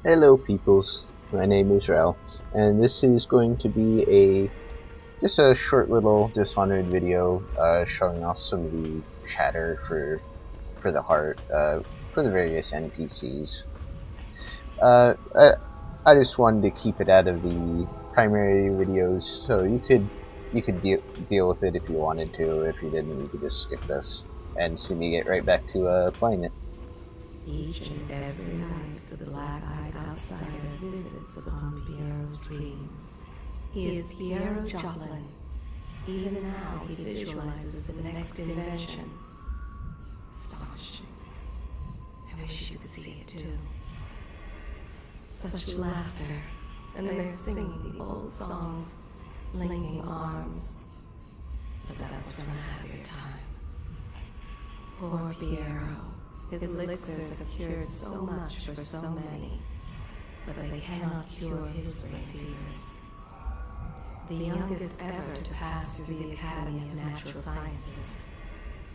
Hello peoples, my name is Rel, and this is going to be just a short little Dishonored video showing off some of the chatter for the heart, for the various NPCs. Uh, I, I just wanted to keep it out of the primary videos, so you could deal with it if you wanted to. If you didn't, you could just skip this and see me get right back to playing it. Each and every night the black-eyed outsider visits upon Piero's dreams. He is Piero Joplin. Even now he visualizes the next invention. Astonishing. I wish you could see it too. Such laughter, and they're singing the old songs, linking arms. But that's from a happier time. Poor Piero. His elixirs have cured so much for so many, but they cannot cure his brain fevers. The youngest ever to pass through the Academy of Natural Sciences.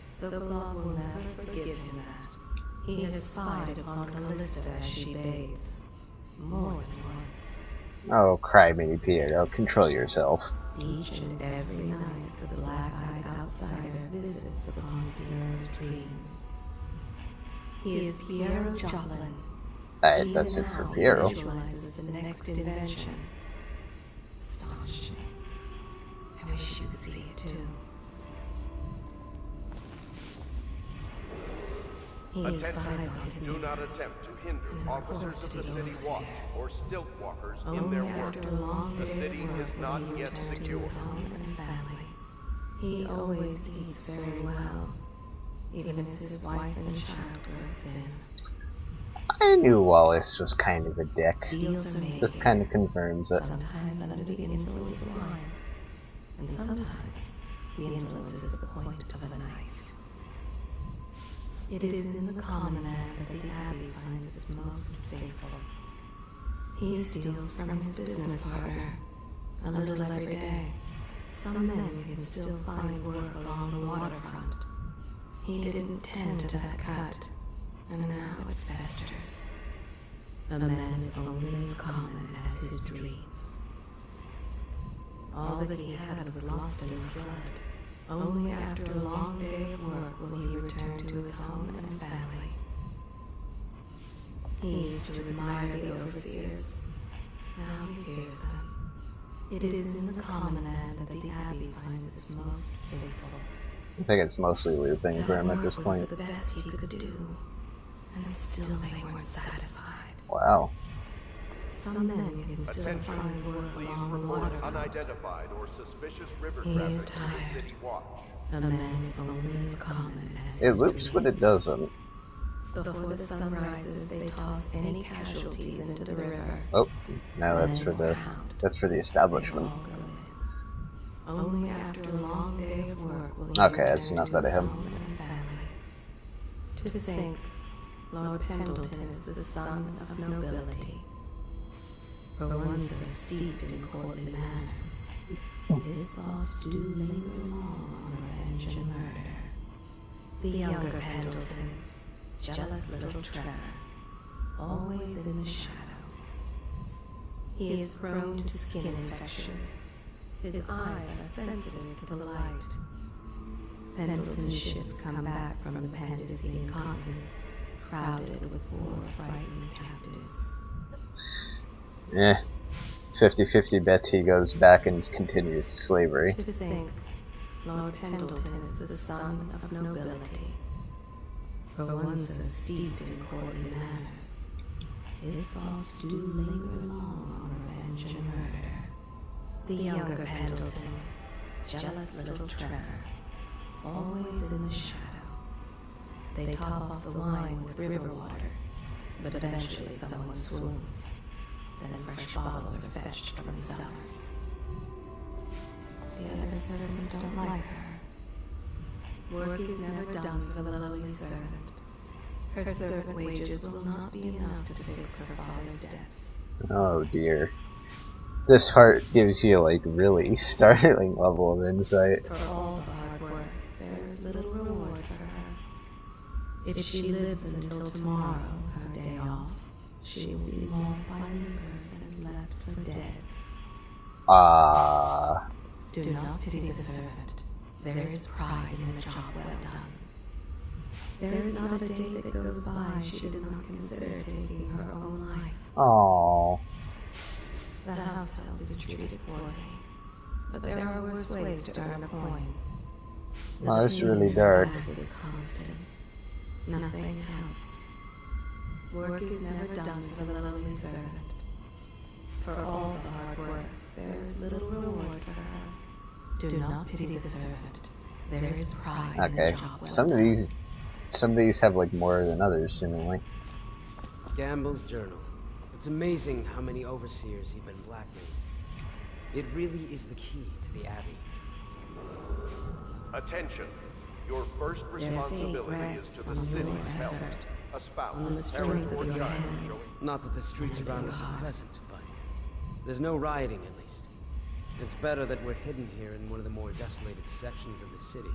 Sokolov will never forgive him that. He has spied upon Callista as she bathes, more than once. Oh, cry me, Piero, control yourself. Each and every night the black-eyed outsider visits upon Piero's dreams. He is Piero Joplin. That's it for Piero. He visualizes the next invention. Astonishing. I wish you could see it too. He spies on his Do not neighbors. attempt to hinder officers of the city watch or stilt walkers in their Only work. after a long The day city of work is will not he yet return to secure. his home and family. He always eats very well, even as his wife and child grow thin. I knew Wallace was kind of a dick. Deals are made This kind of confirms it. sometimes under the influence of wine, and sometimes the influence is the point of a knife. It is in the common man that the Abbey finds its most faithful. He steals from his business partner a little every day. Some men can still find work along the waterfront. He didn't tend to that cut, and now it festers. A man is only as common as his dreams. All that he had was lost in a flood. Only after a long day of work will he return to his home and family. He used to admire the overseers. Now he fears them. It is in the common man that the Abbey finds its most faithful. I think it's mostly looping for him at this That work point. was the best he could do, and still they weren't satisfied. Wow. Some men can still Attention, find work please along the report waterfront. unidentified or suspicious river He traffic is to the tired. city watch. A man is only as common as It his loops, but it dreams. doesn't. Before the sun rises, they toss any casualties into the river. Oh, now that's for Men the round. that's for the establishment. All good. Only after a long day of work will he Okay, return that's enough to out of his him. home and family. To think, Lord Pendleton is the son of nobility. For one so steeped in courtly manners, his thoughts do linger long on revenge and murder. The younger Pendleton, jealous little Trevor, always in the shadow. He is prone to skin infections. His eyes are sensitive to the light. Pendleton's ships come back from the Pandician continent, crowded with war-frightened captives. 50-50 bet he goes back and continues slavery. To think, Lord Pendleton is the son of nobility. For one so steeped in courtly manners, his thoughts do linger long on revenge and murder. The younger Pendleton, jealous little Trevor, always in the shadow. They top off the wine with river water, but eventually someone swoons. Then fresh bottles are fetched from the cellars. The other servants don't like her. Work is never done for the lowly servant. Her servant wages will not be enough to fix her father's debts. Oh dear. This heart gives you like really startling level of insight. For all the hard work, there is little reward for her. If she lives until tomorrow, her day off, She will be mauled by reapers and left for dead. Do not pity the servant. There is pride in the job well done. There is not a day that goes by she does not consider taking her own life. Oh. The household is treated poorly, but there are worse ways to earn a coin. Oh, that's really dark. Is constant. Nothing helps. Work is never done for the lowly servant. For all the hard work, there is little reward for her. Do not pity the servant. There is pride in the job well some of these have like more than others, seemingly. Gamble's journal. It's amazing how many overseers he'd been blackmailing. It really is the key to the Abbey. Attention. Your first responsibility is to the city's health. A spouse, parent, or child showing... Not that the streets around us are pleasant, but there's no rioting at least. It's better that we're hidden here in one of the more desolated sections of the city.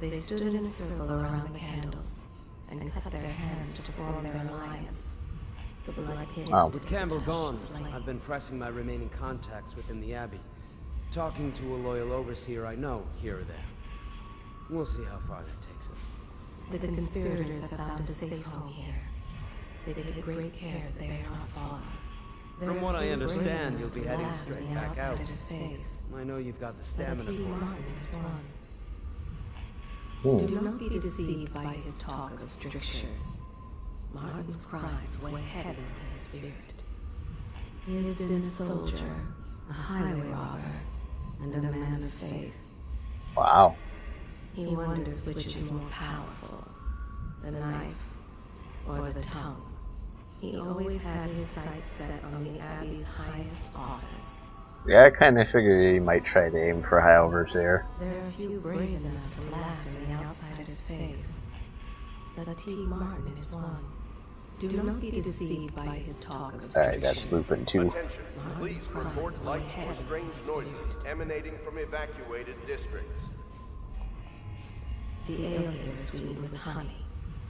They stood in a circle around the candles and cut their hands to form their alliance. The blood hissed. With Campbell gone, I've been pressing my remaining contacts within the Abbey. Talking to a loyal overseer I know here or there. We'll see how far that takes us. The conspirators have found a safe home here. They take great care that they are not followed. From what I understand, you'll be heading straight back out. I know you've got the stamina for it. Do not be deceived by his talk of strictures. Martin's crimes weigh heavy on his spirit. He has been a soldier, a highway robber, and a man of faith. Wow. He wonders which is more powerful, the knife or the tongue. He always had his sights set on the Abbey's highest office. Yeah, I kind of figured he might try to aim for high overseer. There are few brave enough to laugh in the outsider's face, but T. Martin is one. Do not be deceived by his talk of strictures. Alright, that's Lupin too. Attention. Please report light or strange noises emanating from evacuated districts. The ale here is sweetened with honey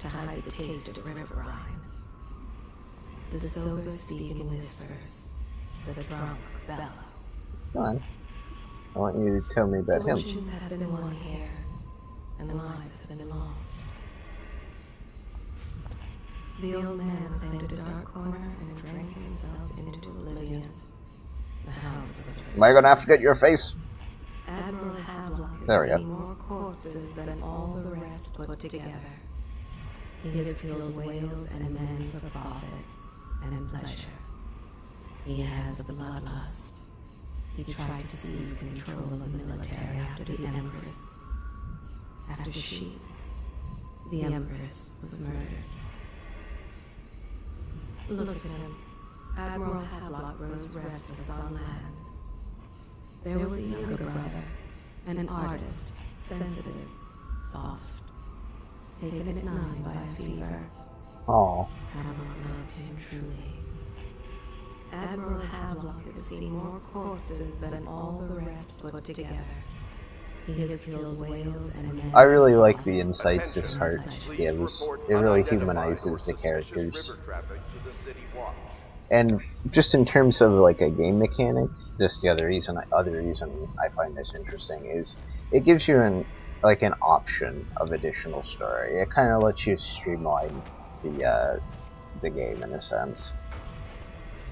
to hide the taste of river brine. The sober speak in whispers. The drunk bellow. Come on. I want you to tell me about him. Fortunes have been won here, and lives have been lost. The old man claimed a dark corner and drank himself into oblivion. The hounds were the Am I gonna have to get your face? Admiral Havelock There we has go. seen more corpses than all the rest put together. He has killed whales and men for profit and pleasure. He has the bloodlust. He tried to seize control of the military after the Empress. After she, the Empress, was murdered. Look at him. Admiral Havelock grows restless on land. There was a younger brother, an artist, sensitive, soft, taken at 9 by a fever. Oh. Havelock loved him truly. Admiral Havelock has seen more corpses than all the rest put together. He has killed whales and men. I really like the insights this part gives. It really humanizes the characters. And just in terms of like a game mechanic, the other reason I find this interesting is it gives you an option of additional story. It kind of lets you streamline the game in a sense.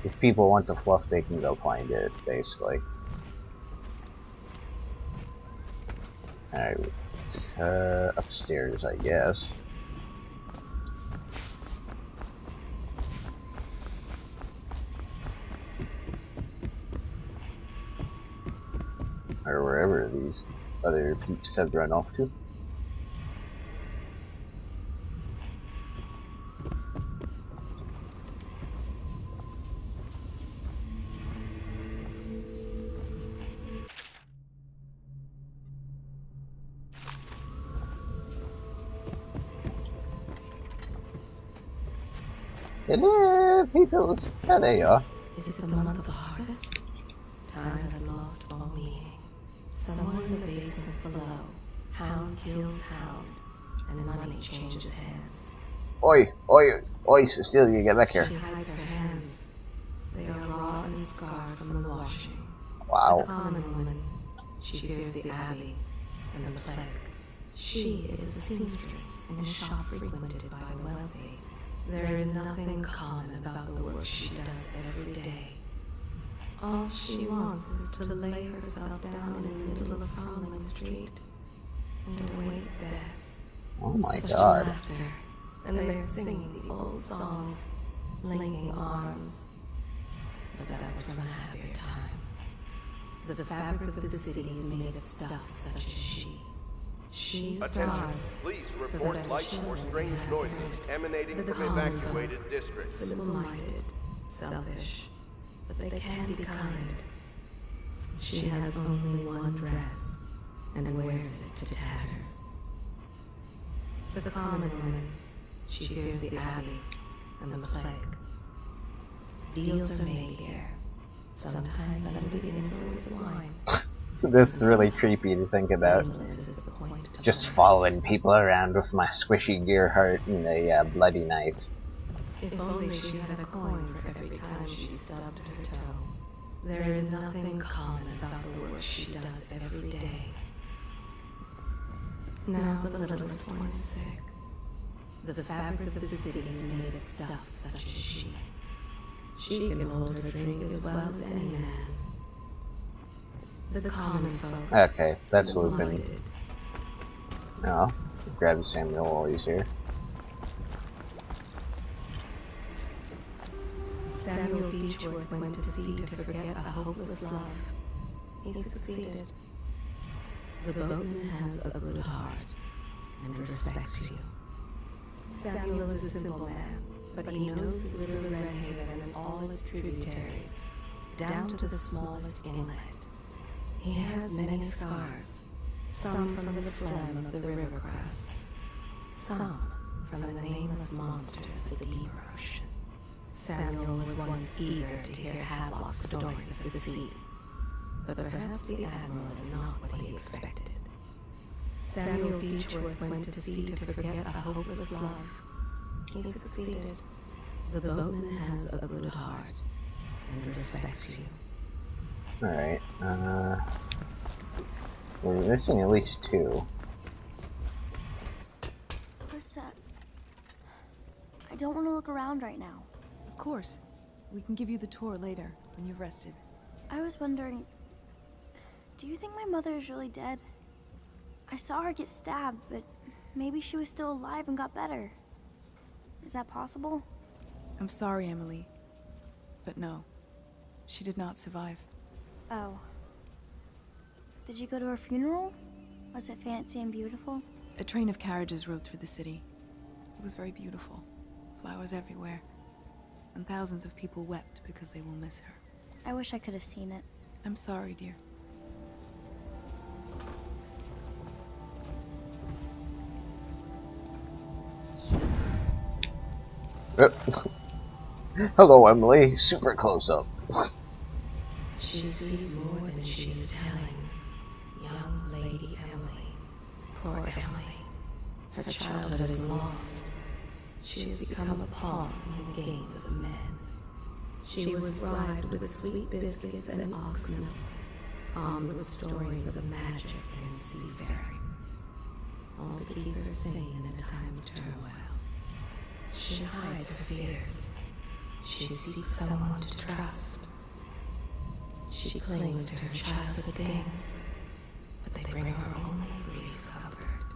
If people want the fluff, they can go find it, basically. Alright, upstairs, I guess. Or wherever these other peeps have run off to. Hello, peoples. Oh, there you are. Is it the month of harvest? Time has lost all meaning. Somewhere in the basements below, hound kills hound, and money changes hands. Oi, oi, oi, Cecilia, get back here. She hides her hands. They are raw and scarred from the washing. The Wow. common woman. She fears the abbey and the plague. She is a seamstress in a shop frequented by the wealthy. There is nothing common about the work she does every day. All she wants is to lay herself down in the middle of Froling Street and await death. Oh my Such god. laughter, and they're singing the old songs, linking arms. But that's from a happier time. The fabric of the city is made of stuff such as she. She Attention, stars, please so report that light or children strange can have noises light. emanating The from common evacuated folk, districts. simple-minded, selfish, but they can be kind. She has only one dress and wears it to tatters. The common woman, she fears the abbey and the plague. Deals are made here, sometimes under the influence of wine. This is really creepy to think about. Just following people around with my squishy gear heart and a bloody knife. If only she had a coin for every time she stubbed her toe. There is nothing common about the work she does every day. Now the littlest one is sick. The fabric of the city is made of stuff such as she. She can hold her drink as well as any man. The common folk. Okay, that's Lupin. simple-minded. No, grab Samuel while he's here. Samuel Beechworth went to sea to forget a hopeless love. He succeeded. The boatman has a good heart and respects you. Samuel is a simple man, but he knows the river Redhaven and all its tributaries, down to the smallest inlet. He has many scars, some from the phlegm of the river crusts, some from the nameless monsters of the deep ocean. Samuel was once eager to hear Havelock's stories of the sea, but perhaps the Admiral is not what he expected. Samuel Beechworth went to sea to forget a hopeless love. He succeeded. The boatman has a good heart and respects you. Alright, we're missing at least two. Krista, I don't want to look around right now. Of course. We can give you the tour later, when you've rested. I was wondering, do you think my mother is really dead? I saw her get stabbed, but maybe she was still alive and got better. Is that possible? I'm sorry, Emily. But no. She did not survive. Oh. Did you go to her funeral? Was it fancy and beautiful? A train of carriages rode through the city. It was very beautiful. Flowers everywhere. And thousands of people wept because they will miss her. I wish I could have seen it. I'm sorry, dear. Hello, Emily. Super close up. She sees more than she is telling. Young Lady Emily. Poor Emily. Her childhood is lost. She has become a pawn in the games of men. She was bribed with sweet biscuits and ox milk, armed with stories of magic and seafaring, all to keep her sane in a time of turmoil. She hides her fears. She seeks someone to trust. She clings to her childhood things, but they bring her only brief comfort.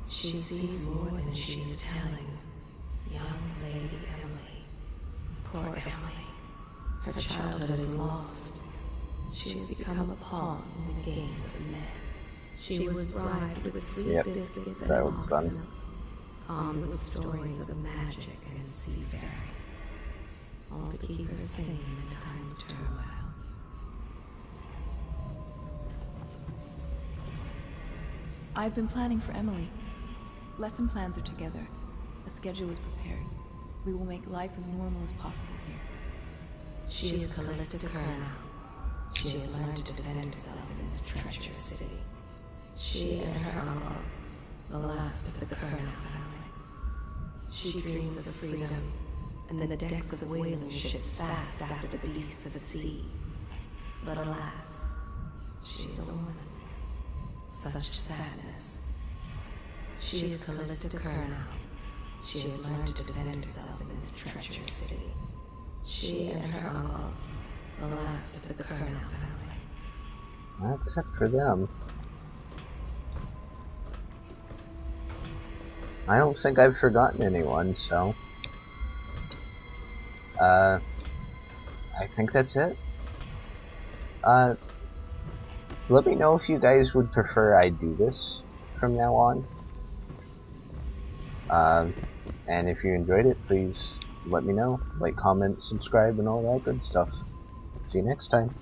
She sees more than she is telling. Young Lady Emily. Poor Emily. Her childhood is lost. She has become a pawn in the games of men. She was bribed with sweet biscuits that and was ox done. milk, armed with stories of magic and seafaring, all to keep her sane in a time of turmoil. I've been planning for Emily. Lesson plans are together. A schedule is prepared. We will make life as normal as possible here. She is Callista Kerr now. She has learned to defend herself in this treacherous city. She and her uncle, the last of the Kernow family. She dreams of freedom, and the decks of whaling ships fast after the beasts of the sea. But alas, she is a woman. Such sadness. She is Callista Kurnow. She has learned to defend herself in this treacherous city. She and her uncle, the last of the Kurnow family. That's it for them. I don't think I've forgotten anyone, so... I think that's it. Let me know if you guys would prefer I do this from now on. And if you enjoyed it, please let me know. Like, comment, subscribe, and all that good stuff. See you next time.